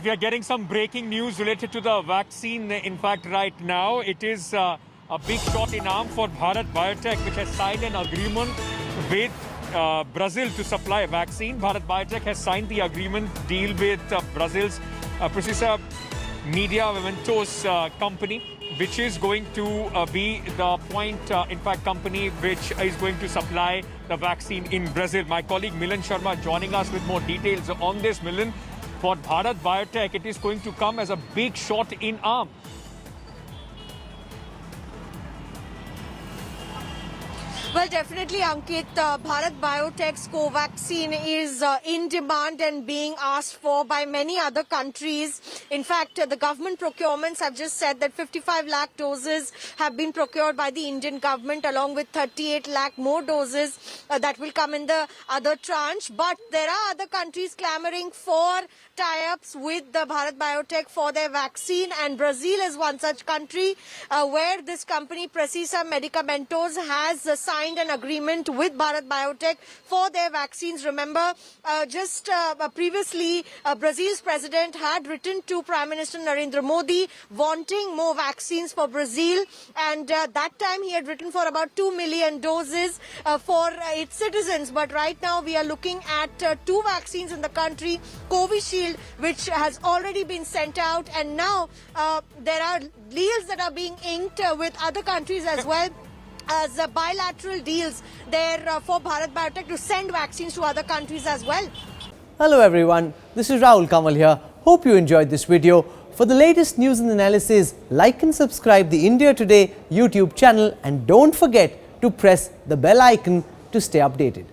We are getting some breaking news related to the vaccine. In fact, right now, it is a big shot in arm for Bharat Biotech, which has signed an agreement with Brazil to supply a vaccine. Bharat Biotech has signed the agreement deal with Brazil's Precisa Media Mementos company, which is going to be the point, in fact, company which is going to supply the vaccine in Brazil. My colleague Milan Sharma joining us with more details on this. Milan, for Bharat Biotech, it is going to come as a big shot in arm. Well, definitely, Ankit. Bharat Biotech's Covaxin is in demand and being asked for by many other countries. In fact, the government procurements have just said that 55 lakh doses have been procured by the Indian government, along with 38 lakh more doses that will come in the other tranche. But there are other countries clamoring for tie-ups with the Bharat Biotech for their vaccine, and Brazil is one such country where this company Precisa Medicamentos has signed an agreement with Bharat Biotech for their vaccines. Remember, previously, Brazil's president had written to Prime Minister Narendra Modi wanting more vaccines for Brazil, and that time he had written for about 2 million doses for its citizens. But right now we are looking at 2 vaccines in the country, Covishield, which has already been sent out, and now there are deals that are being inked with other countries as well as bilateral deals there for Bharat Biotech to send vaccines to other countries as well. Hello everyone, this is Rahul Kamal here. Hope you enjoyed this video. For the latest news and analysis, like and subscribe the India Today YouTube channel, and don't forget to press the bell icon to stay updated.